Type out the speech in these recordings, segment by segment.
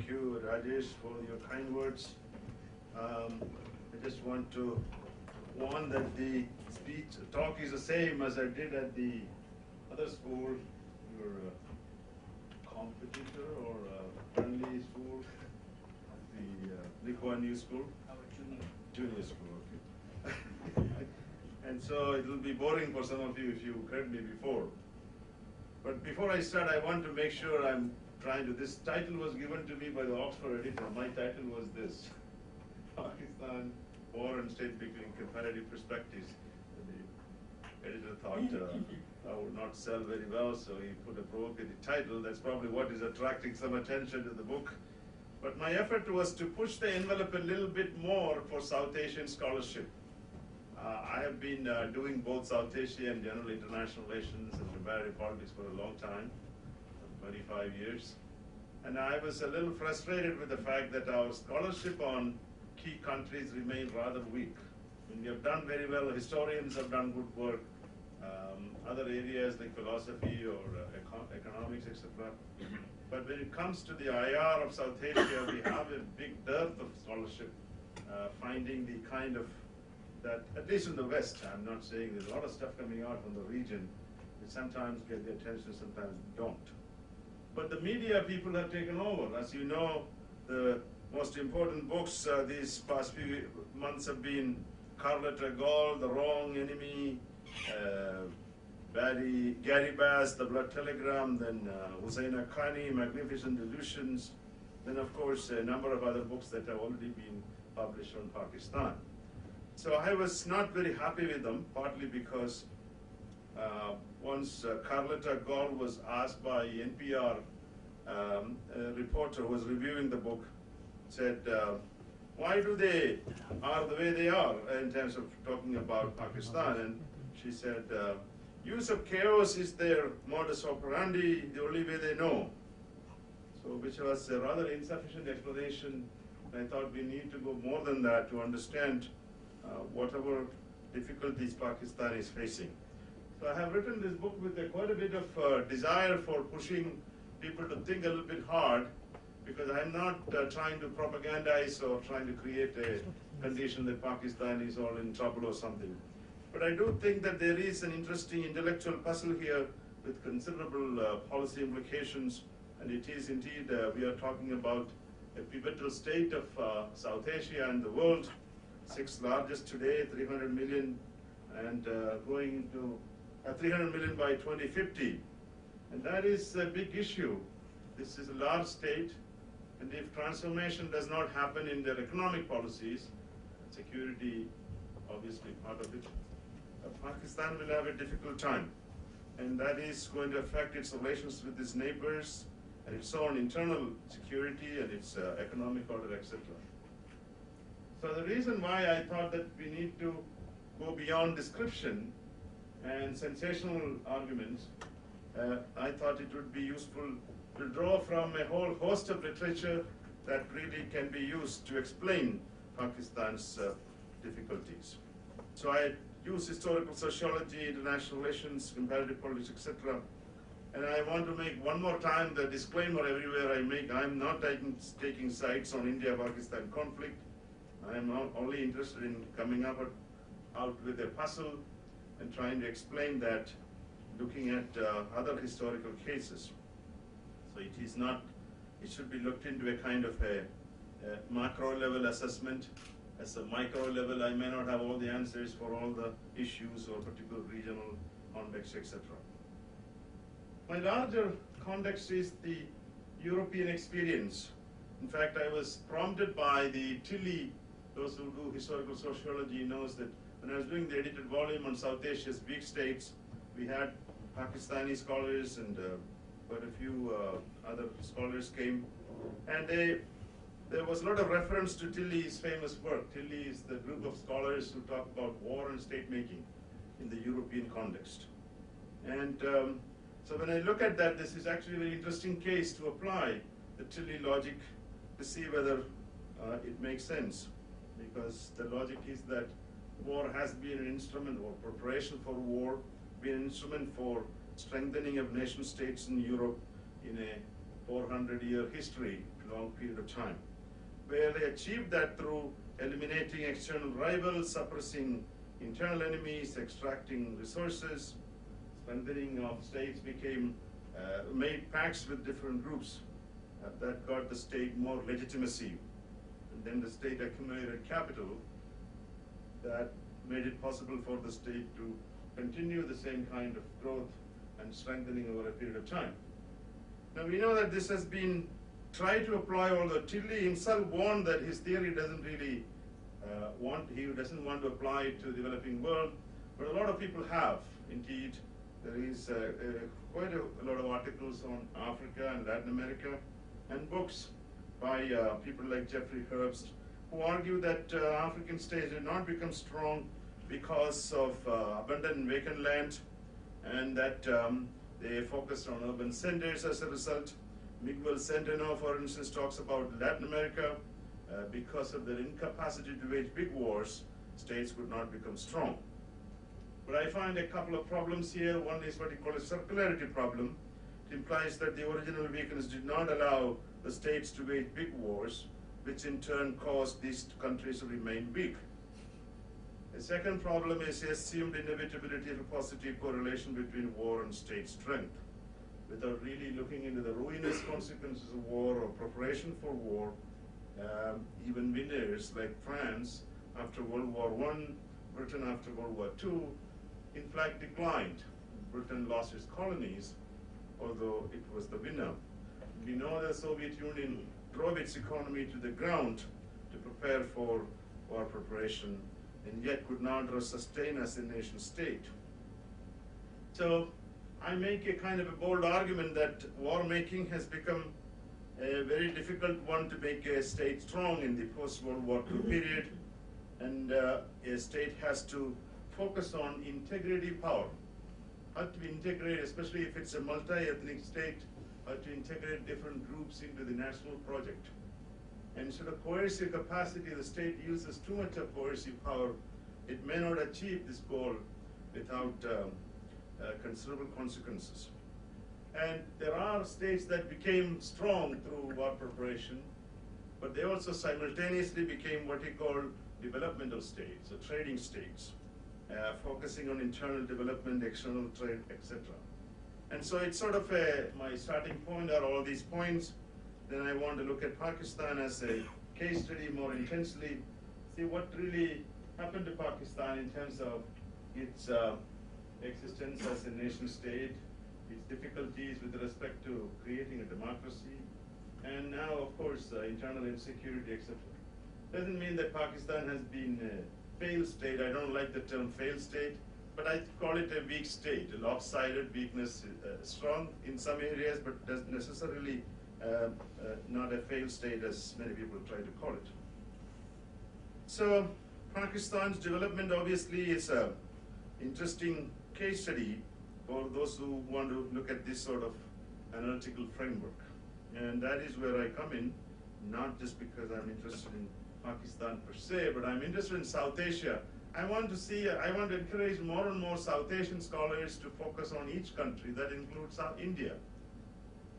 Thank you, Rajesh, for your kind words. I just want to warn that the talk is the same as I did at the other school, your competitor or friendly school, the Lee Kuan Yew school? Our Junior school, okay. And so it will be boring for some of you if you heard me before. But before I start, I want to make sure I'm trying to, this title was given to me by the Oxford editor. My title was this, Pakistan, War and State Making Comparative Perspectives. The editor thought I would not sell very well, so he put a provocative title. That's probably what is attracting some attention to the book. But my effort was to push the envelope a little bit more for South Asian scholarship. I have been doing both South Asia and general international relations and comparative politics for a long time, 25 years. And I was a little frustrated with the fact that our scholarship on key countries remained rather weak. I mean, we have done very well, historians have done good work, other areas like philosophy or economics, etc. But when it comes to the IR of South Asia, we have a big dearth of scholarship, finding the kind of that, at least in the West, I'm not saying there's a lot of stuff coming out from the region, which sometimes get the attention, sometimes don't. But the media people have taken over. As you know, the most important books these past few months have been Carlota Gall, The Wrong Enemy, Gary Bass, The Blood Telegram, then Hussain Haqqani, Magnificent Delusions, then of course a number of other books that have already been published on Pakistan. So I was not very happy with them, partly because once Carlota Gall was asked by NPR, a reporter who was reviewing the book, said, why do they are the way they are in terms of talking about Pakistan? And she said, use of chaos is their modus operandi, the only way they know. So which was a rather insufficient explanation. I thought we need to go more than that to understand whatever difficulties Pakistan is facing. So I have written this book with quite a bit of desire for pushing people to think a little bit hard, because I'm not trying to propagandize or trying to create a condition that Pakistan is all in trouble or something. But I do think that there is an interesting intellectual puzzle here with considerable policy implications, and it is indeed, we are talking about a pivotal state of South Asia and the world, 6th largest today, 300 million, and going to 300 million by 2050. And that is a big issue. This is a large state, and if transformation does not happen in their economic policies, security obviously part of it, Pakistan will have a difficult time. And that is going to affect its relations with its neighbors, and its own internal security and its economic order, etc. So the reason why I thought that we need to go beyond description and sensational arguments, I thought it would be useful to draw from a whole host of literature that really can be used to explain Pakistan's difficulties. So I use historical sociology, international relations, comparative politics, etc. And I want to make one more time the disclaimer everywhere I make, I'm not taking sides on India-Pakistan conflict. I'm only interested in coming out with a puzzle and trying to explain that, looking at other historical cases. So it is not, it should be looked into a kind of a macro level assessment. At the micro level, I may not have all the answers for all the issues or particular regional context, etc. My larger context is the European experience. In fact, I was prompted by the Tilley. Those who do historical sociology knows that when I was doing the edited volume on South Asia's weak states, we had Pakistani scholars and quite a few other scholars came, and there was a lot of reference to Tilley's famous work. Tilley is the group of scholars who talk about war and state making in the European context. And so when I look at that, this is actually a very interesting case to apply the Tilley logic to see whether it makes sense. Because the logic is that war has been an instrument, or preparation for war, been an instrument for strengthening of nation states in Europe in a 400-year history long period of time, where they achieved that through eliminating external rivals, suppressing internal enemies, extracting resources. Strengthening of states became made pacts with different groups that got the state more legitimacy. And then the state accumulated capital that made it possible for the state to continue the same kind of growth and strengthening over a period of time. Now we know that this has been tried to apply, although Tilly himself warned that his theory doesn't really he doesn't want to apply it to the developing world, but a lot of people have. Indeed, there is quite a lot of articles on Africa and Latin America and books by people like Jeffrey Herbst, who argue that African states did not become strong because of abundant vacant land, and that they focused on urban centers as a result. Miguel Centeno, for instance, talks about Latin America. Because of their incapacity to wage big wars, states could not become strong. But I find a couple of problems here. One is what you call a circularity problem. It implies that the original weakness did not allow the states to wage big wars, which in turn caused these countries to remain weak. The second problem is the assumed inevitability of a positive correlation between war and state strength. Without really looking into the ruinous consequences of war or preparation for war, even winners like France after World War I, Britain after World War II, in fact declined. Britain lost its colonies, although it was the winner. We know the Soviet Union drove its economy to the ground to prepare for war preparation, and yet could not sustain as a nation state. So I make a kind of a bold argument that war making has become a very difficult one to make a state strong in the post-World War II period, and a state has to focus on integrative power. How to integrate, especially if it's a multi-ethnic state, how to integrate different groups into the national project. And sort of coercive capacity, the state uses too much of coercive power, it may not achieve this goal without considerable consequences. And there are states that became strong through war preparation, but they also simultaneously became what we call developmental states, or trading states, focusing on internal development, external trade, etc. And so it's sort of my starting point are all these points. Then I want to look at Pakistan as a case study more intensely, see what really happened to Pakistan in terms of its existence as a nation state, its difficulties with respect to creating a democracy, and now, of course, internal insecurity, etc. Doesn't mean that Pakistan has been a failed state. I don't like the term failed state, but I call it a weak state, a lopsided weakness, strong in some areas, but doesn't necessarily not a failed state as many people try to call it. So Pakistan's development obviously is an interesting case study for those who want to look at this sort of analytical framework. And that is where I come in, not just because I'm interested in Pakistan per se, but I'm interested in South Asia. I want to encourage more and more South Asian scholars to focus on each country. That includes India.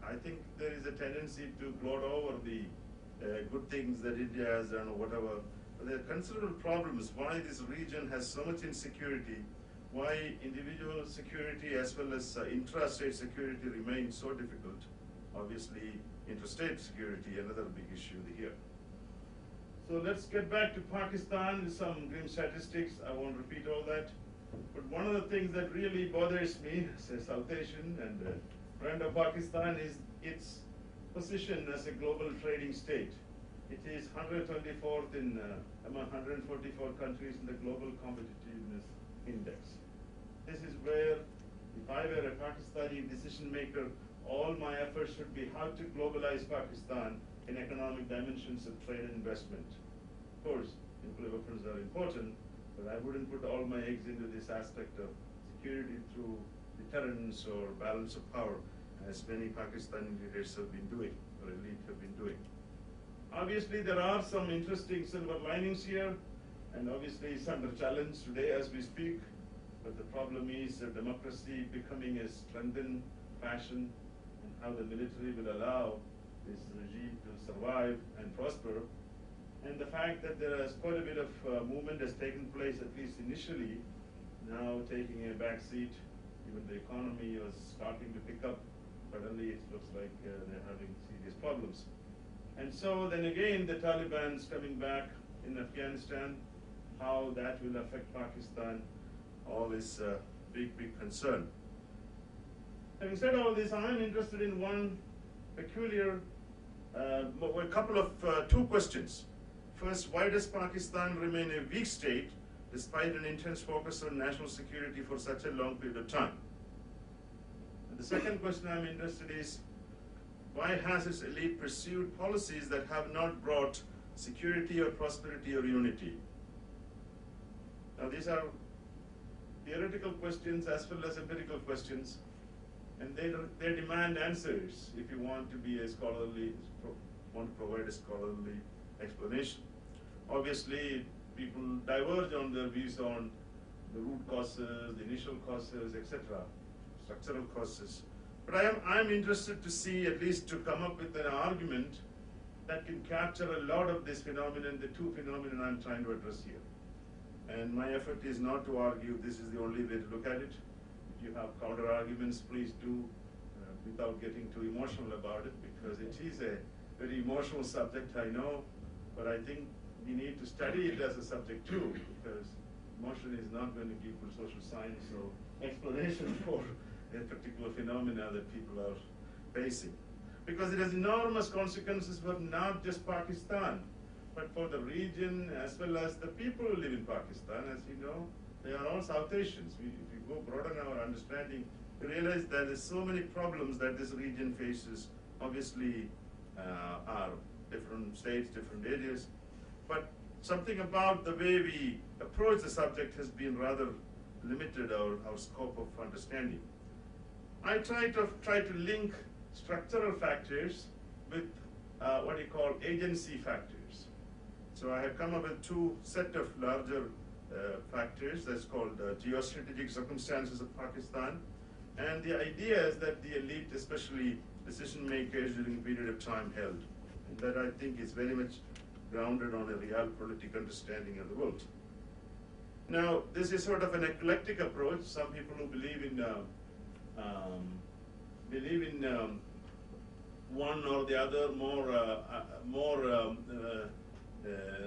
I think there is a tendency to gloat over the good things that India has done or whatever. But there are considerable problems why this region has so much insecurity, why individual security as well as intrastate security remains so difficult. Obviously, interstate security, another big issue here. So let's get back to Pakistan with some grim statistics. I won't repeat all that. But one of the things that really bothers me as a South Asian and a friend of Pakistan is its position as a global trading state. It is 124th among 144 countries in the Global Competitiveness Index. This is where, if I were a Pakistani decision maker, all my efforts should be how to globalize Pakistan in economic dimensions of trade and investment. Of course, nuclear weapons are important, but I wouldn't put all my eggs into this aspect of security through deterrence or balance of power, as many Pakistani leaders have been doing, or elite have been doing. Obviously, there are some interesting silver linings here, and obviously it's under challenge today as we speak, but the problem is democracy becoming a strengthened fashion, and how the military will allow this regime to survive and prosper. And the fact that there is quite a bit of movement has taken place, at least initially, now taking a back seat. Even the economy was starting to pick up. Suddenly it looks like they're having serious problems. And so then again, the Taliban's coming back in Afghanistan, how that will affect Pakistan, all is a big, big concern. Having said all this, I'm interested in one peculiar, a couple of two questions. First, why does Pakistan remain a weak state despite an intense focus on national security for such a long period of time? And the second question I'm interested in is, why has its elite pursued policies that have not brought security or prosperity or unity? Now these are theoretical questions as well as empirical questions, and they demand answers if you want to be a scholarly, want to provide a scholarly explanation. Obviously, people diverge on their views on the root causes, the initial causes, etc., structural causes. But I'm interested to see, at least to come up with an argument that can capture a lot of this phenomenon, the two phenomena I'm trying to address here. And my effort is not to argue this is the only way to look at it. If you have counter arguments, please do, without getting too emotional about it, because it is a very emotional subject, I know, but I think we need to study it as a subject too, because emotion is not going to give you social science or explanation for a particular phenomena that people are facing. Because it has enormous consequences for not just Pakistan, but for the region as well as the people who live in Pakistan. As you know, they are all South Asians. If you go broaden our understanding, we realize that there's so many problems that this region faces. Obviously, are different states, different areas, but something about the way we approach the subject has been rather limited, our scope of understanding. I try to link structural factors with what you call agency factors. So I have come up with two set of larger factors that's called geostrategic circumstances of Pakistan. And the idea is that the elite, especially decision makers during a period of time held. And that I think is very much grounded on a realpolitik understanding of the world. Now, this is sort of an eclectic approach. Some people who believe in one or the other more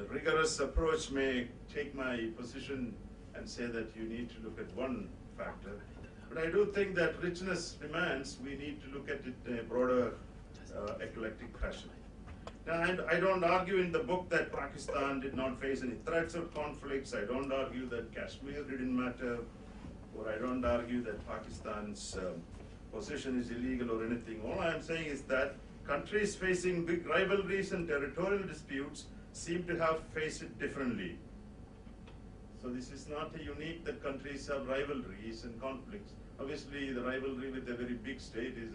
rigorous approach may take my position and say that you need to look at one factor. But I do think that richness demands we need to look at it in a broader eclectic fashion. Now, I don't argue in the book that Pakistan did not face any threats or conflicts. I don't argue that Kashmir didn't matter, or I don't argue that Pakistan's position is illegal or anything. All I'm saying is that countries facing big rivalries and territorial disputes seem to have faced it differently. So this is not a unique that countries have rivalries and conflicts. Obviously, the rivalry with a very big state is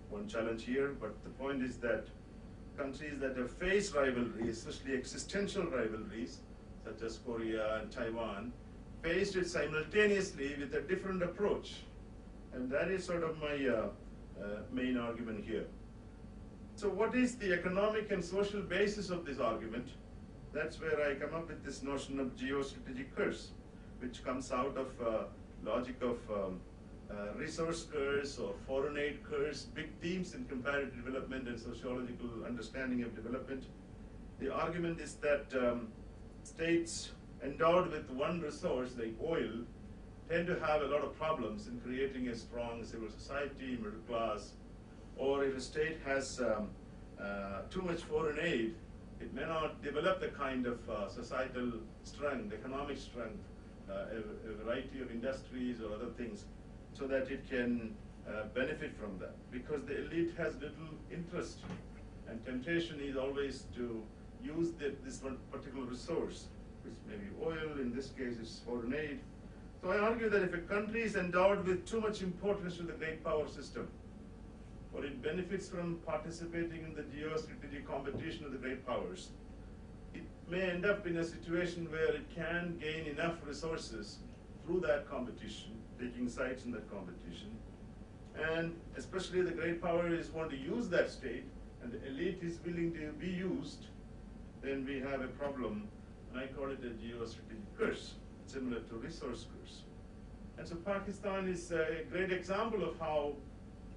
one challenge here, but the point is that countries that have faced rivalries, especially existential rivalries, such as Korea and Taiwan, faced it simultaneously with a different approach. And that is sort of my main argument here. So what is the economic and social basis of this argument? That's where I come up with this notion of geostrategic curse, which comes out of logic of resource curse or foreign aid curse, big themes in comparative development and sociological understanding of development. The argument is that states endowed with one resource, like oil, tend to have a lot of problems in creating a strong civil society, middle class, or if a state has too much foreign aid, it may not develop the kind of societal strength, economic strength, a variety of industries or other things, so that it can benefit from that. Because the elite has little interest, and temptation is always to use this one particular resource, which may be oil, in this case is foreign aid. So I argue that if a country is endowed with too much importance to the great power system, or it benefits from participating in the geostrategic competition of the great powers, it may end up in a situation where it can gain enough resources through that competition, taking sides in that competition. And especially the great powers want to use that state and the elite is willing to be used, then we have a problem. And I call it a geostrategic curse, similar to resource curse. And so Pakistan is a great example of how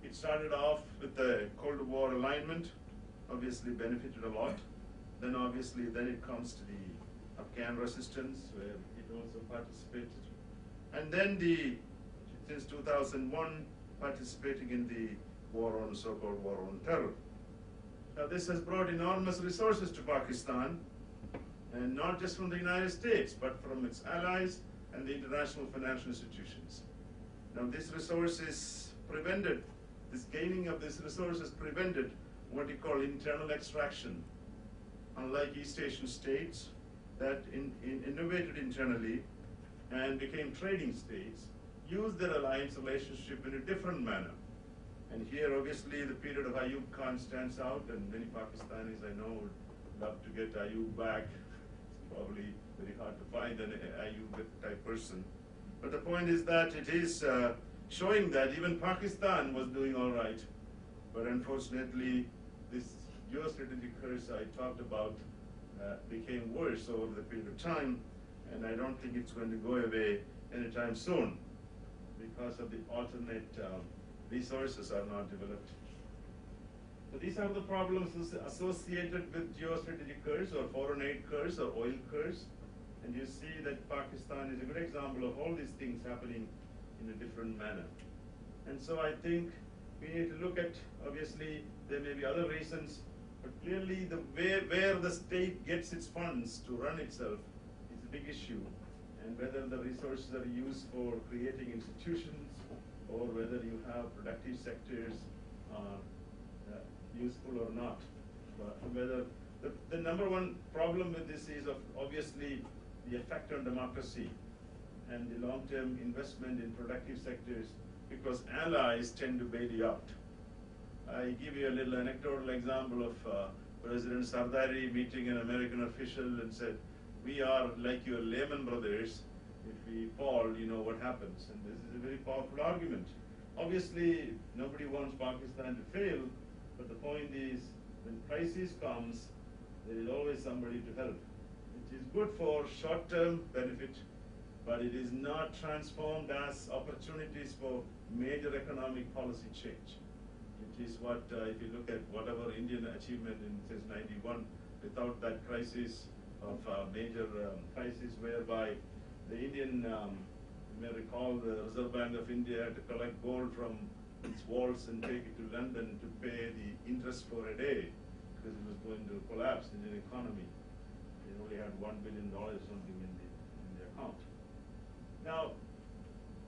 it started off with the Cold War alignment, obviously benefited a lot. Then obviously, then it comes to the Afghan resistance, where it also participated. And then since 2001, participating in the war on, so-called war on terror. Now this has brought enormous resources to Pakistan, and not just from the United States, but from its allies and the international financial institutions. Now this gaining of this resources prevented what you call internal extraction. Unlike East Asian states that innovated internally and became trading states, used their alliance relationship in a different manner. And here, obviously, the period of Ayub Khan stands out, and many Pakistanis I know would love to get Ayub back. It's probably very hard to find an Ayub type person. But the point is that it is showing that even Pakistan was doing all right. But unfortunately, this geostrategic curse I talked about became worse over the period of time, and I don't think it's going to go away anytime soon because of the alternate resources are not developed. So these are the problems associated with geostrategic curse or foreign aid curse or oil curse. And you see that Pakistan is a good example of all these things happening in a different manner. And so I think we need to look at, obviously, there may be other reasons, but clearly the where the state gets its funds to run itself is a big issue. And whether the resources are used for creating institutions or whether you have productive sectors useful or not. Whether the number one problem with this is obviously the effect on democracy and the long-term investment in productive sectors, because allies tend to bail you out. I give you a little anecdotal example of President Sardari meeting an American official and said, "We are like your Lehman Brothers. If we fall, you know what happens." And this is a very powerful argument. Obviously, nobody wants Pakistan to fail, but the point is, when crisis comes, there is always somebody to help. It is good for short-term benefit, but it is not transformed as opportunities for major economic policy change. It is what, if you look at whatever Indian achievement in since '91, without that crisis of major crisis whereby the Indian, you may recall the Reserve Bank of India had to collect gold from its vaults and take it to London to pay the interest for a day because it was going to collapse in the economy. They only had $1 billion something in the account. Now,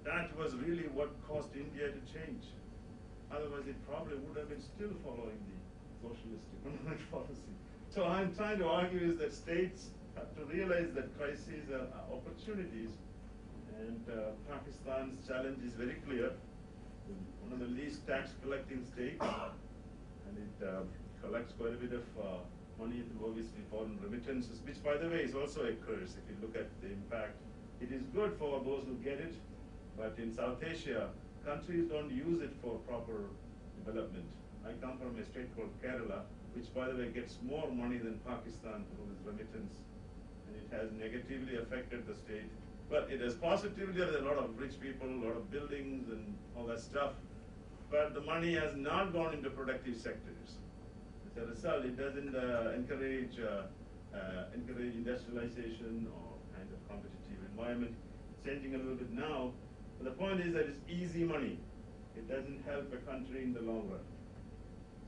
that was really what caused India to change. Otherwise, it probably would have been still following the socialist economic policy. So I'm trying to argue is that states have to realize that crises are opportunities, and Pakistan's challenge is very clear. One of the least tax collecting states, and it collects quite a bit of money through obviously foreign remittances, which by the way is also a curse if you look at the impact. It is good for those who get it, but in South Asia, countries don't use it for proper development. I come from a state called Kerala, which by the way gets more money than Pakistan through its remittance, and it has negatively affected the state. But it has positively, there are a lot of rich people, a lot of buildings and all that stuff, but the money has not gone into productive sectors. As a result, it doesn't encourage industrialization or kind of competitive environment. It's changing a little bit now, but the point is that it's easy money. It doesn't help a country in the long run.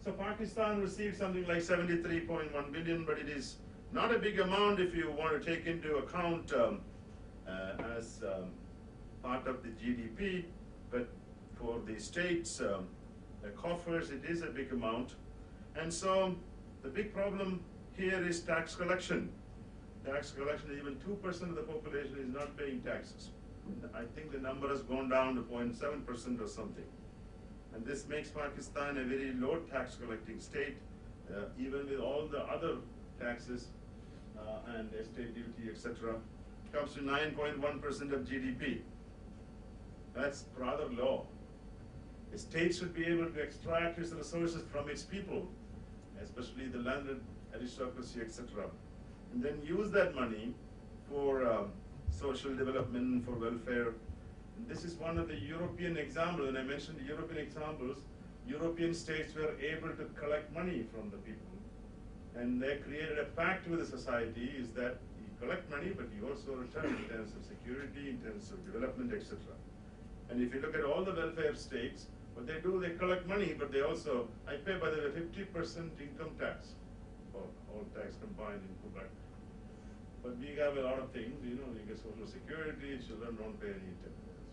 So Pakistan received something like 73.1 billion, but it is not a big amount if you want to take into account as part of the GDP, but for the states, the coffers, it is a big amount. And so the big problem here is tax collection. Tax collection, even 2% of the population is not paying taxes. I think the number has gone down to 0.7% or something. And this makes Pakistan a very low tax collecting state, even with all the other taxes and estate duty, etc. Comes to 9.1% of GDP. That's rather low. A state should be able to extract its resources from its people especially the landed aristocracy, etc., and then use that money for social development, for welfare. And this is one of the European examples. When I mentioned the European examples, European states were able to collect money from the people. And they created a pact with the society, is that you collect money, but you also return in terms of security, in terms of development, etc. And if you look at all the welfare states, what they do, they collect money, but they also, I pay by the way 50% income tax, or all tax combined in Quebec. But we have a lot of things, you know, you get social security, children don't pay any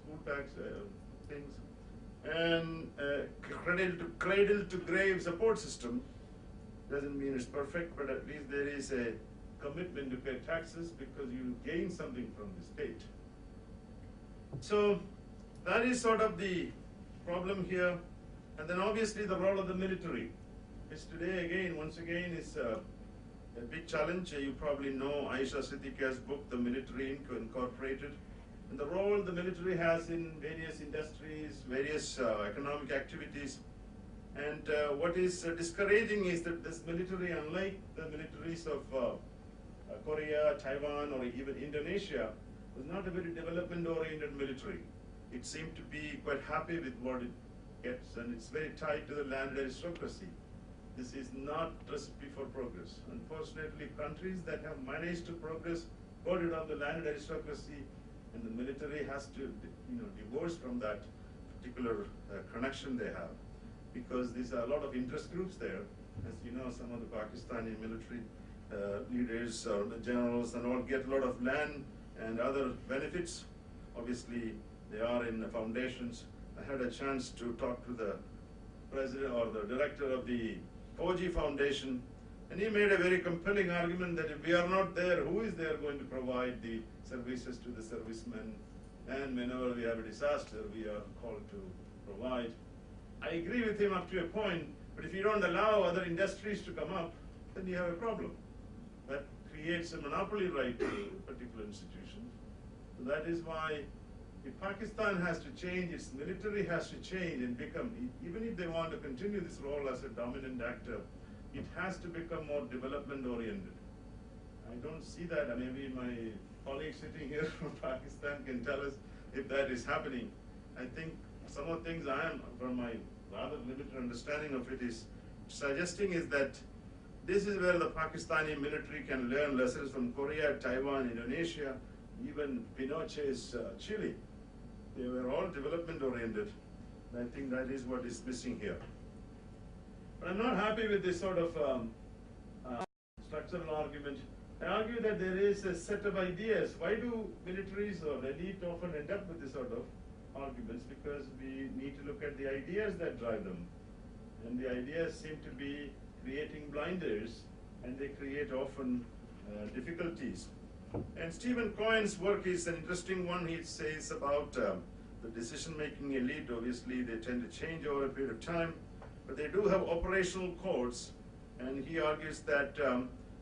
school tax things. And cradle to grave support system doesn't mean it's perfect, but at least there is a commitment to pay taxes because you gain something from the state. So that is sort of the problem here. And then obviously the role of the military, which today again, once again, is a big challenge. You probably know Aisha Siddiqia's book, The Military Incorporated, and the role the military has in various industries, various economic activities. And what is discouraging is that this military, unlike the militaries of Korea, Taiwan, or even Indonesia, was not a very development-oriented military. It seemed to be quite happy with what it gets, and it's very tied to the landed aristocracy. This is not recipe for progress. Unfortunately, countries that have managed to progress got rid of the landed aristocracy, and the military has to, divorce from that particular connection they have, because there's a lot of interest groups there. As you know, some of the Pakistani military leaders or the generals and all get a lot of land and other benefits. Obviously, they are in the foundations. I had a chance to talk to the president or the director of the Fauji Foundation, and he made a very compelling argument that if we are not there, who is there going to provide the services to the servicemen? And whenever we have a disaster, we are called to provide. I agree with him up to a point, but if you don't allow other industries to come up, then you have a problem. That creates a monopoly right to particular institutions. So that is why if Pakistan has to change, its military has to change and become, even if they want to continue this role as a dominant actor, it has to become more development oriented. I don't see that. Maybe my colleague sitting here from Pakistan can tell us if that is happening. I think some of the things I am, from my rather limited understanding of it, is suggesting is that this is where the Pakistani military can learn lessons from Korea, Taiwan, Indonesia, even Pinochet's Chile. They were all development oriented. I think that is what is missing here. But I'm not happy with this sort of structural argument. I argue that there is a set of ideas. Why do militaries or elite often end up with this sort of arguments? Because we need to look at the ideas that drive them. And the ideas seem to be creating blinders, and they create often difficulties. And Stephen Cohen's work is an interesting one. He says about the decision-making elite. Obviously, they tend to change over a period of time, but they do have operational codes, and he argues that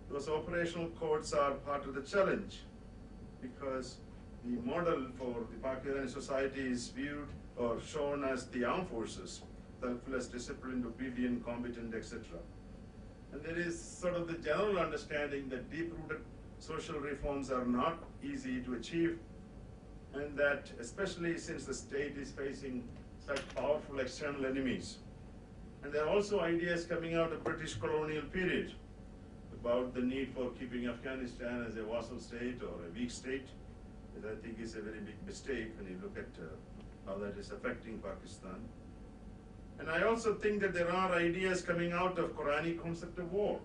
those operational codes are part of the challenge, because the model for the Pakistani society is viewed or shown as the armed forces, selfless, disciplined, obedient, competent, etc. And there is sort of the general understanding that deep-rooted social reforms are not easy to achieve, and that especially since the state is facing such powerful external enemies. And there are also ideas coming out of British colonial period about the need for keeping Afghanistan as a vassal state or a weak state, that I think is a very big mistake when you look at how that is affecting Pakistan. And I also think that there are ideas coming out of Quranic concept of war.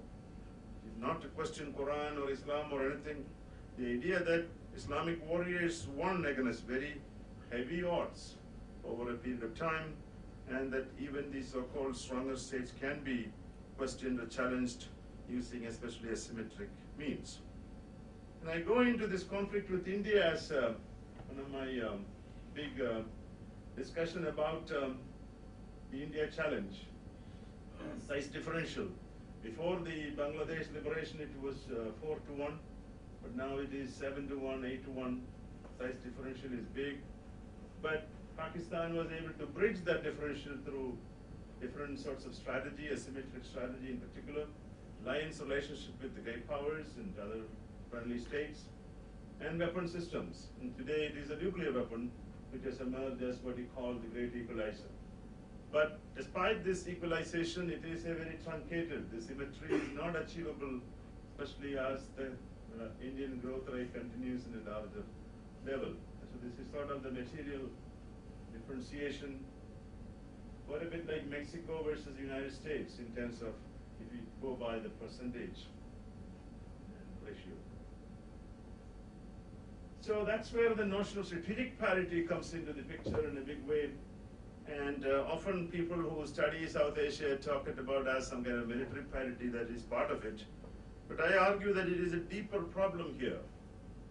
Not to question Quran or Islam or anything, the idea that Islamic warriors won against very heavy odds over a period of time, and that even these so-called stronger states can be questioned or challenged using especially asymmetric means. And I go into this conflict with India as one of my big discussion about the India challenge, size differential. Before the Bangladesh liberation, it was 4-1, but now it is 7-1, 8-1. Size differential is big, but Pakistan was able to bridge that differential through different sorts of strategy, asymmetric strategy in particular, alliance relationship with the great powers and other friendly states, and weapon systems. And today it is a nuclear weapon, which has emerged as what we call the great equalizer. But despite this equalization, it is a very truncated. The symmetry is not achievable, especially as the Indian growth rate continues in a larger level. So this is sort of the material differentiation, quite a bit like Mexico versus the United States in terms of if you go by the percentage ratio. So that's where the notion of strategic parity comes into the picture in a big way. And often people who study South Asia talk it about as some kind of military parity that is part of it. But I argue that it is a deeper problem here.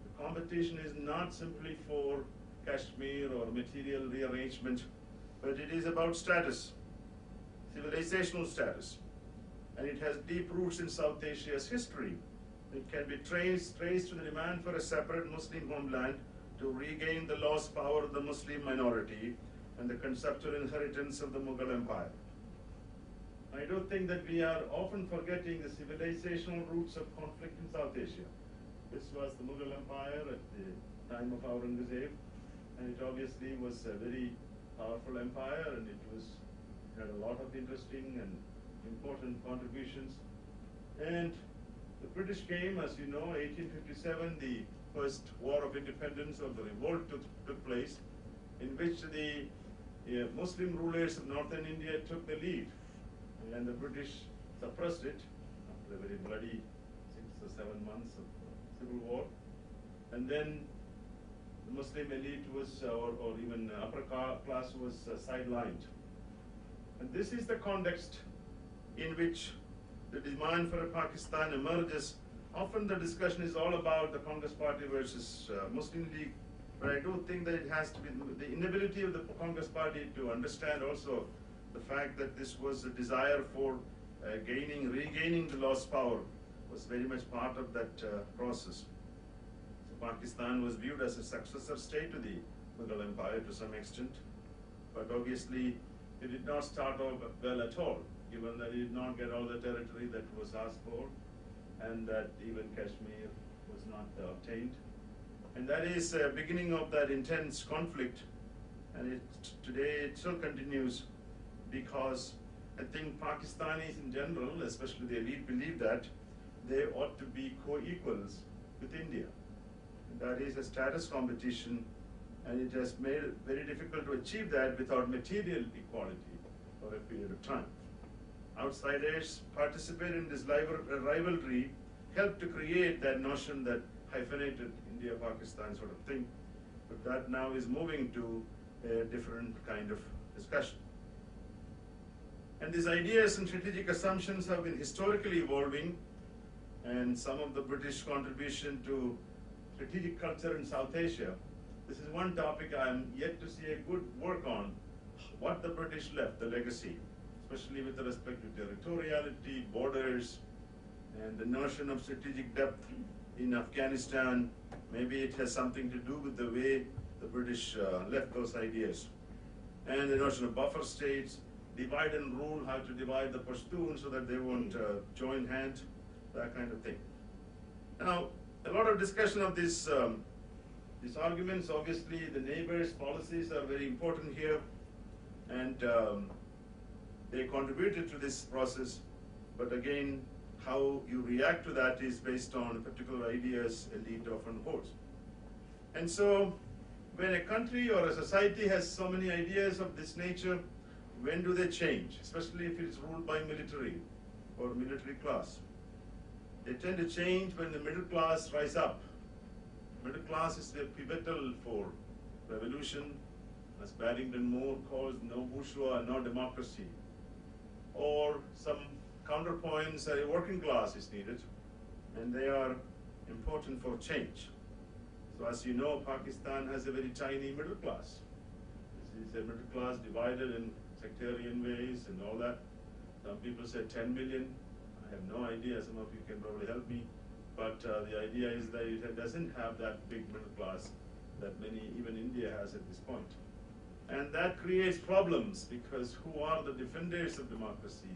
The competition is not simply for Kashmir or material rearrangement, but it is about status, civilizational status. And it has deep roots in South Asia's history. It can be traced to the demand for a separate Muslim homeland to regain the lost power of the Muslim minority and the conceptual inheritance of the Mughal Empire. I do think that we are often forgetting the civilizational roots of conflict in South Asia. This was the Mughal Empire at the time of Aurangzeb, and it obviously was a very powerful empire, and it had a lot of interesting and important contributions. And the British came, as you know, 1857, the first war of independence, or the revolt took place, in which the Muslim rulers of northern India took the lead, and the British suppressed it after a very bloody 6 or 7 months of civil war. And then the Muslim elite was, or even upper class was sidelined. And this is the context in which the demand for a Pakistan emerges. Often the discussion is all about the Congress Party versus Muslim League, but I do think that it has to be the inability of the Congress Party to understand also the fact that this was a desire for regaining the lost power was very much part of that process. So Pakistan was viewed as a successor state to the Mughal Empire to some extent, but obviously it did not start off well at all, given that it did not get all the territory that was asked for, and that even Kashmir was not obtained. And that is the beginning of that intense conflict, and today it still continues, because I think Pakistanis in general, especially the elite, believe that they ought to be co-equals with India. And that is a status competition, and it has made it very difficult to achieve that without material equality for a period of time. Outsiders participate in this rivalry, help to create that notion, that hyphenated India-Pakistan sort of thing, but that now is moving to a different kind of discussion. And these ideas and strategic assumptions have been historically evolving, and some of the British contribution to strategic culture in South Asia. This is one topic I'm yet to see a good work on, what the British left, the legacy, especially with respect to territoriality, borders, and the notion of strategic depth in Afghanistan. Maybe it has something to do with the way the British left those ideas. And the notion of buffer states, divide and rule, how to divide the Pashtuns so that they won't join hands, that kind of thing. Now, a lot of discussion of these arguments. Obviously, the neighbors' policies are very important here, and they contributed to this process. But again, how you react to that is based on particular ideas elite often holds. And so, when a country or a society has so many ideas of this nature, when do they change? Especially if it's ruled by military or military class. They tend to change when the middle class rise up. Middle class is pivotal for revolution, as Barrington Moore calls, no bourgeois, no democracy. Or some counterpoints, a working class is needed, and they are important for change. So as you know, Pakistan has a very tiny middle class. This is a middle class divided in sectarian ways and all that. Some people say 10 million. I have no idea, some of you can probably help me. But the idea is that it doesn't have that big middle class that even India has at this point. And that creates problems because who are the defenders of democracy?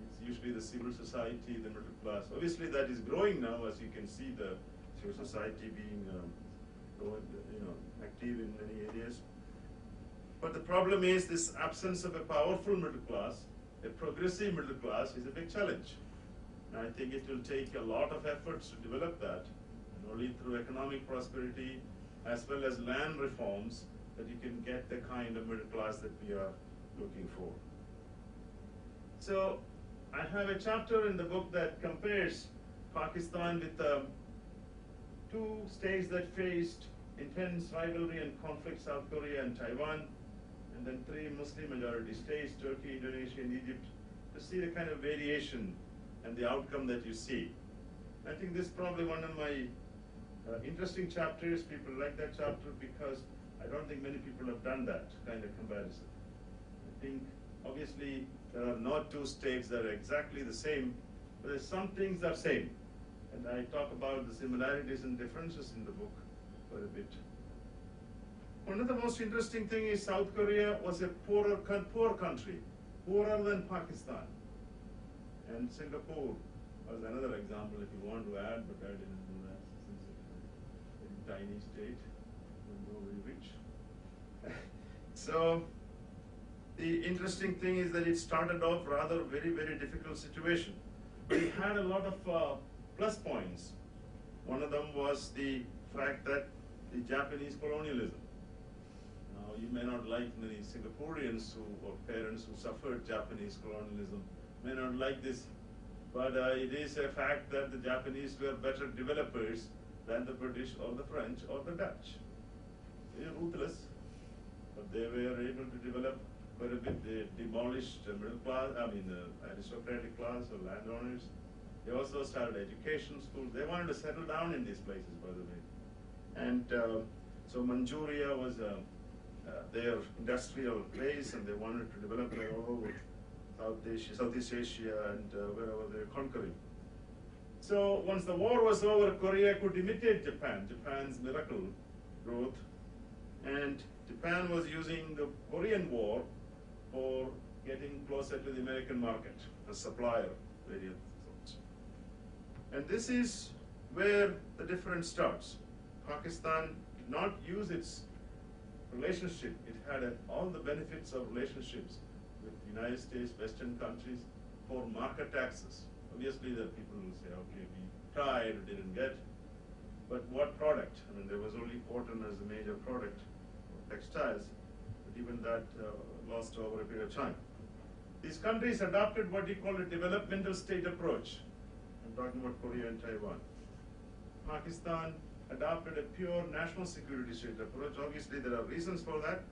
It's usually the civil society, the middle class. Obviously that is growing now, as you can see the civil society being active in many areas. But the problem is this absence of a powerful middle class, a progressive middle class is a big challenge. And I think it will take a lot of efforts to develop that, and only through economic prosperity as well as land reforms that you can get the kind of middle class that we are looking for. So I have a chapter in the book that compares Pakistan with two states that faced intense rivalry and conflict, South Korea and Taiwan, and then three Muslim majority states, Turkey, Indonesia, and Egypt, to see the kind of variation and the outcome that you see. I think this is probably one of my interesting chapters. People like that chapter because I don't think many people have done that kind of comparison. I think obviously there are not two states that are exactly the same, but there's some things that are same. And I talk about the similarities and differences in the book quite a bit. One of the most interesting thing is South Korea was a poor country, poorer than Pakistan. And Singapore was another example if you want to add, but I didn't do that since it's a tiny state, not very rich. So the interesting thing is that it started off rather very difficult situation. But it had a lot of plus points. One of them was the fact that the Japanese colonialism. Now, you may not like many Singaporeans or parents who suffered Japanese colonialism, may not like this, but it is a fact that the Japanese were better developers than the British or the French or the Dutch. They were ruthless, but they were able to develop quite a bit. They demolished the middle class, the aristocratic class or landowners. They also started education schools. They wanted to settle down in these places, by the way. And so Manchuria was their industrial place, and they wanted to develop their all over Southeast Asia, and wherever they're conquering. So once the war was over, Korea could imitate Japan's miracle growth, and Japan was using the Korean War for getting closer to the American market, a supplier, various sorts. And this is where the difference starts. Pakistan did not use its relationship. It had all the benefits of relationships with the United States, Western countries, for market access. Obviously, there are people who say, okay, we tried, we didn't get, but what product? I mean, there was only cotton as a major product, or textiles, but even that lost over a period of time. These countries adopted what we call a developmental state approach. I'm talking about Korea and Taiwan. Pakistan adopted a pure national security state approach. Obviously, there are reasons for that,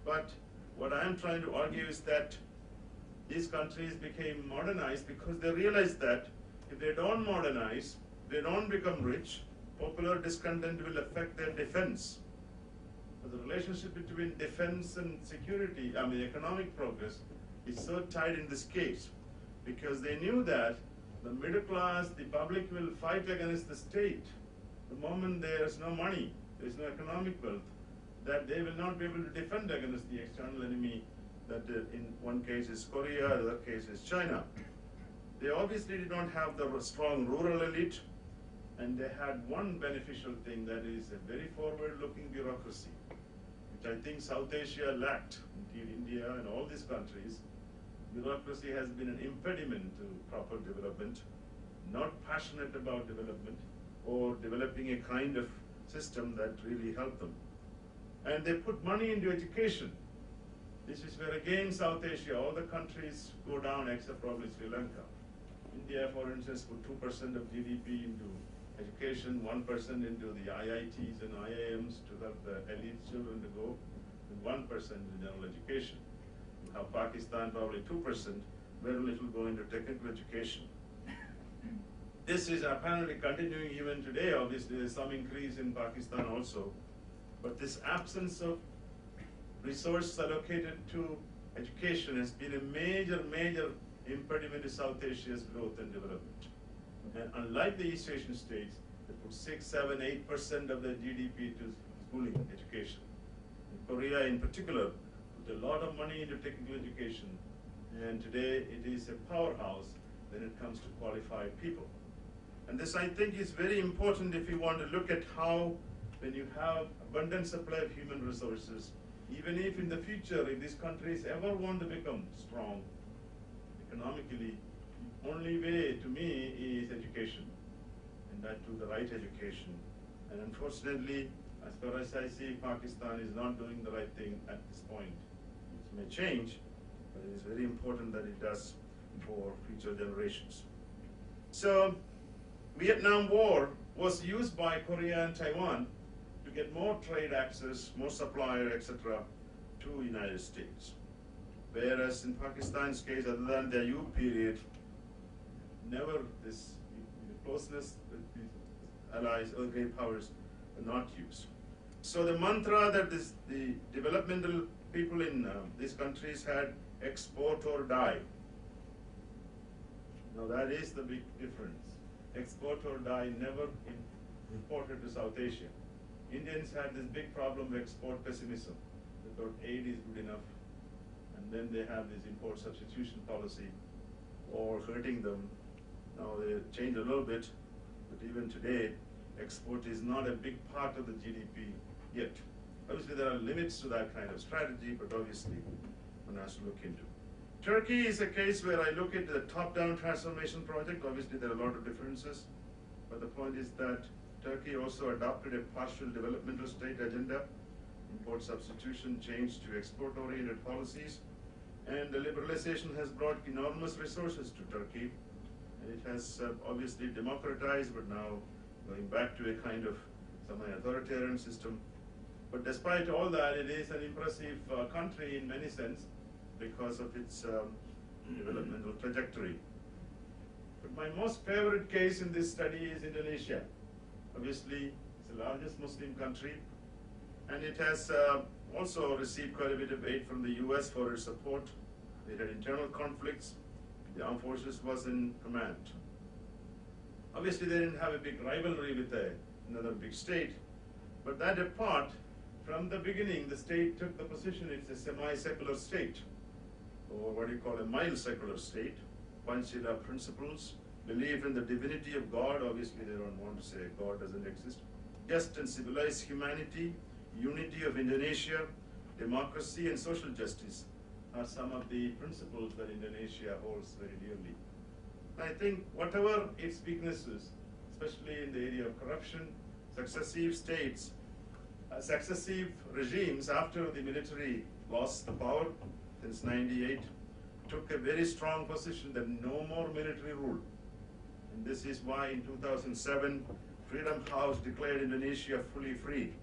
but what I'm trying to argue is that these countries became modernized because they realized that if they don't modernize, they don't become rich, popular discontent will affect their defense. But the relationship between defense and security, economic progress, is so tight in this case because they knew that the middle class, the public will fight against the state. The moment there is no money, there is no economic wealth, that they will not be able to defend against the external enemy that in one case is Korea, the other case is China. They obviously did not have the strong rural elite, and they had one beneficial thing, that is a very forward-looking bureaucracy, which I think South Asia lacked. Indeed, India and all these countries, bureaucracy has been an impediment to proper development, not passionate about development, or developing a kind of system that really helped them. And they put money into education. This is where again South Asia, all the countries go down except probably Sri Lanka. India, for instance, put 2% of GDP into education, 1% into the IITs and IIMs to help the elite children to go, and 1% in general education. You have Pakistan, probably 2%, very little go into technical education. This is apparently continuing even today. Obviously, there's some increase in Pakistan also. But this absence of resources allocated to education has been a major impediment to South Asia's growth and development. And unlike the East Asian states, they put 6, 7, 8% of their GDP to schooling education. In Korea in particular, put a lot of money into technical education, and today it is a powerhouse when it comes to qualified people. And this, I think, is very important if you want to look at how, when you have abundant supply of human resources, even if in the future, if these countries ever want to become strong economically, the only way to me is education, and that too the right education. And unfortunately, as far as I see, Pakistan is not doing the right thing at this point. It may change, but it is very important that it does for future generations. So, Vietnam War was used by Korea and Taiwan to get more trade access, more supplier, etc., to United States. Whereas in Pakistan's case, other than the Ayub period, never this closeness with the allies or great powers were not used. So the mantra that the developmental people in these countries had, export or die. Now that is the big difference. Export or die, never imported to South Asia. Indians had this big problem of export pessimism. They thought aid is good enough, and then they have this import substitution policy, or hurting them. Now they changed a little bit, but even today, export is not a big part of the GDP yet. Obviously, there are limits to that kind of strategy, but obviously, one has to look into. Turkey is a case where I look at the top-down transformation project. Obviously, there are a lot of differences, but the point is that Turkey also adopted a partial developmental state agenda, import substitution, change to export-oriented policies, and the liberalization has brought enormous resources to Turkey. And it has obviously democratized, but now going back to a kind of semi-authoritarian system. But despite all that, it is an impressive country in many sense because of its developmental trajectory. But my most favorite case in this study is Indonesia. Obviously, it's the largest Muslim country, and it has also received quite a bit of aid from the US for its support. They had internal conflicts. The armed forces was in command. Obviously, they didn't have a big rivalry with another big state, but that apart, from the beginning, the state took the position it's a semi-secular state, or what do you call a mild secular state. Panchila principles, belief in the divinity of God. Obviously, they don't want to say God doesn't exist. Just and civilized humanity, unity of Indonesia, democracy and social justice are some of the principles that Indonesia holds very dearly. I think whatever its weaknesses, especially in the area of corruption, successive states, successive regimes after the military lost the power since '98, took a very strong position that no more military rule. And this is why in 2007, Freedom House declared Indonesia fully free.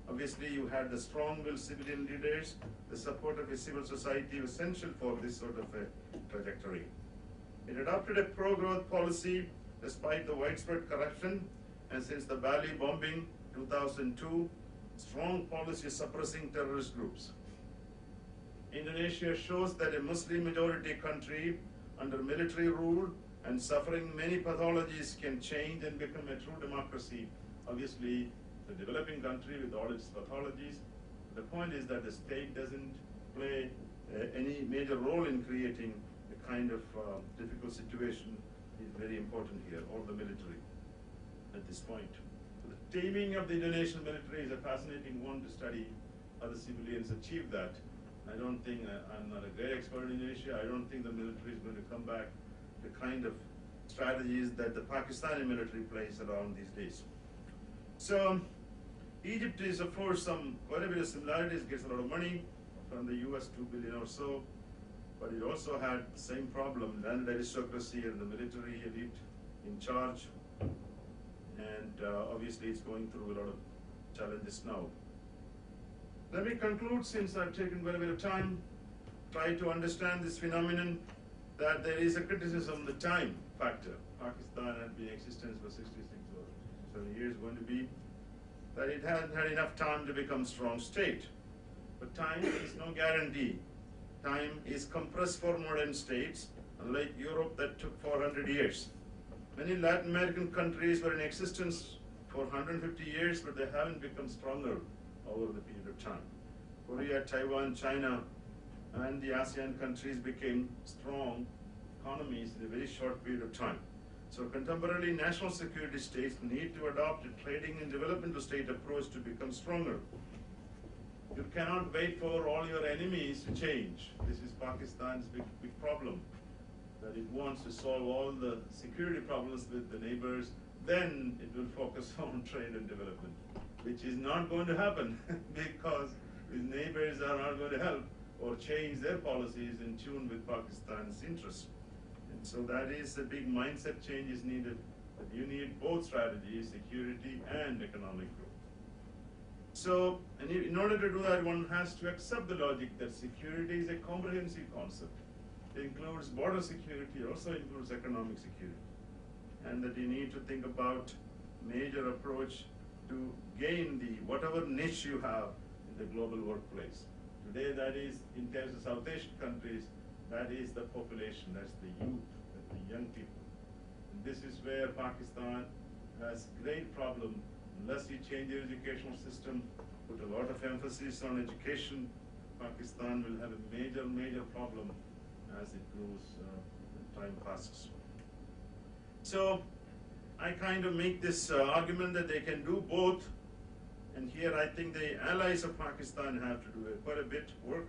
Obviously, you had the strong-willed civilian leaders. The support of a civil society was essential for this sort of a trajectory. It adopted a pro-growth policy despite the widespread corruption, and since the Bali bombing 2002, strong policy suppressing terrorist groups. Indonesia shows that a Muslim-majority country under military rule and suffering many pathologies can change and become a true democracy. Obviously, the developing country with all its pathologies. The point is that the state doesn't play any major role in creating the kind of difficult situation is very important here, or the military at this point. So the taming of the Indonesian military is a fascinating one to study how the civilians achieve that. I don't think, I'm not a great expert in Indonesia, I don't think the military is going to come back the kind of strategies that the Pakistani military plays around these days. So, Egypt is, of course, quite a bit of similarities, gets a lot of money from the US, 2 billion or so, but it also had the same problem, landed aristocracy and the military elite in charge, and obviously it's going through a lot of challenges now. Let me conclude, since I've taken quite a bit of time, try to understand this phenomenon, that there is a criticism, the time factor. Pakistan had been in existence for 66 or 67 years, going to be, that it hadn't had enough time to become a strong state. But time is no guarantee. Time is compressed for modern states, unlike Europe that took 400 years. Many Latin American countries were in existence for 150 years, but they haven't become stronger over the period of time. Korea, Taiwan, China and the ASEAN countries became strong economies in a very short period of time. So contemporary national security states need to adopt a trading and developmental state approach to become stronger. You cannot wait for all your enemies to change. This is Pakistan's big problem, that it wants to solve all the security problems with the neighbors, then it will focus on trade and development, which is not going to happen because its neighbors are not going to help or change their policies in tune with Pakistan's interests. And so that is a big mindset change is needed, that you need both strategies, security and economic growth. So, and in order to do that, one has to accept the logic that security is a comprehensive concept. It includes border security, also includes economic security. And that you need to think about major approach to gain the whatever niche you have in the global workplace. Today that is, in terms of South Asian countries, that is the population, that's the youth, that's the young people. And this is where Pakistan has great problem. Unless you change your educational system, put a lot of emphasis on education, Pakistan will have a major problem as it grows, time passes. So I kind of make this argument that they can do both, and here I think the allies of Pakistan have to do quite a bit work,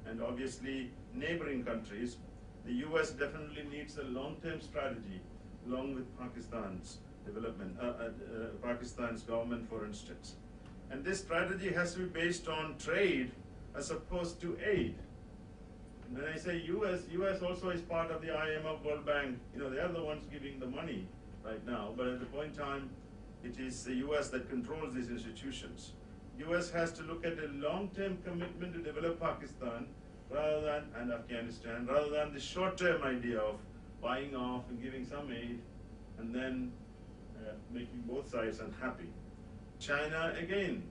and obviously neighboring countries. The US definitely needs a long-term strategy along with Pakistan's development, Pakistan's government, for instance. And this strategy has to be based on trade as opposed to aid. And when I say US also is part of the IMF, World Bank, they are the ones giving the money right now, but at the point in time, it is the US that controls these institutions. US has to look at a long-term commitment to develop Pakistan rather than, and Afghanistan, rather than the short-term idea of buying off and giving some aid and then making both sides unhappy. China, again,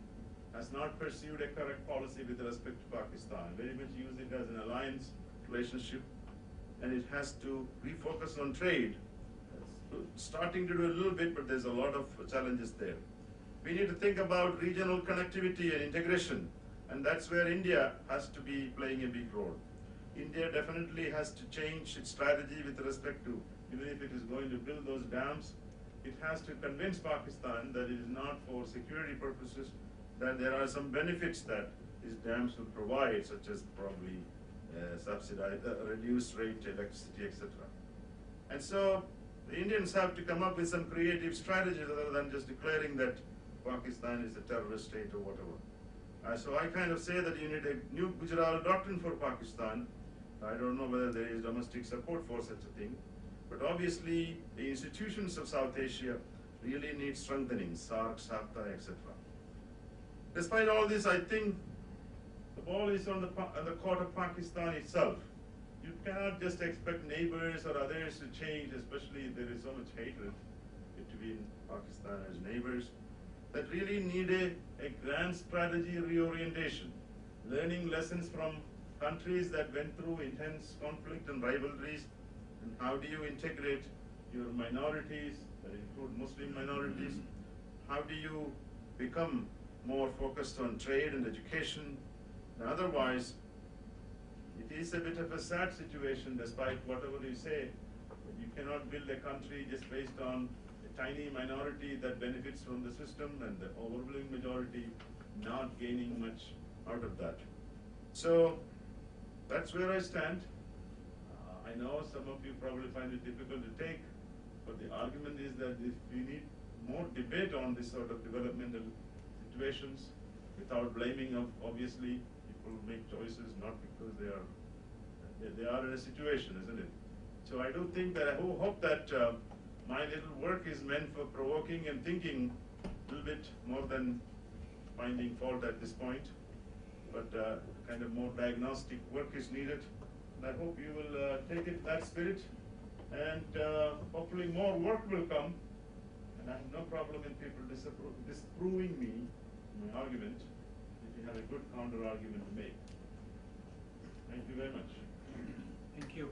has not pursued a correct policy with respect to Pakistan, very much used it as an alliance relationship, and it has to refocus on trade. It's starting to do a little bit, but there's a lot of challenges there. We need to think about regional connectivity and integration, and that's where India has to be playing a big role. India definitely has to change its strategy with respect to, even if it is going to build those dams, it has to convince Pakistan that it is not for security purposes, that there are some benefits that these dams will provide, such as probably subsidized, reduced rate electricity, etc. And so the Indians have to come up with some creative strategies other than just declaring that Pakistan is a terrorist state or whatever. So I kind of say that you need a new Gujarat doctrine for Pakistan. I don't know whether there is domestic support for such a thing. But obviously, the institutions of South Asia really need strengthening, SAARC, SAARC, etc. Despite all this, I think the ball is on the court of Pakistan itself. You cannot just expect neighbors or others to change, especially if there is so much hatred between Pakistan as neighbors, that really need a grand strategy reorientation, learning lessons from countries that went through intense conflict and rivalries. And how do you integrate your minorities, that include Muslim minorities? How do you become more focused on trade and education? And otherwise, it is a bit of a sad situation, despite whatever you say. You cannot build a country just based on a tiny minority that benefits from the system and the overwhelming majority not gaining much out of that. So that's where I stand. I know some of you probably find it difficult to take, but the argument is that if we need more debate on this sort of developmental situations without blaming of, obviously, people make choices not because they are in a situation, isn't it? So I do think that I hope that my little work is meant for provoking and thinking a little bit more than finding fault at this point, but kind of more diagnostic work is needed. And I hope you will take it that spirit, and hopefully more work will come. And I have no problem in people disproving me, my argument, if you have a good counter argument to make. Thank you very much. Thank you.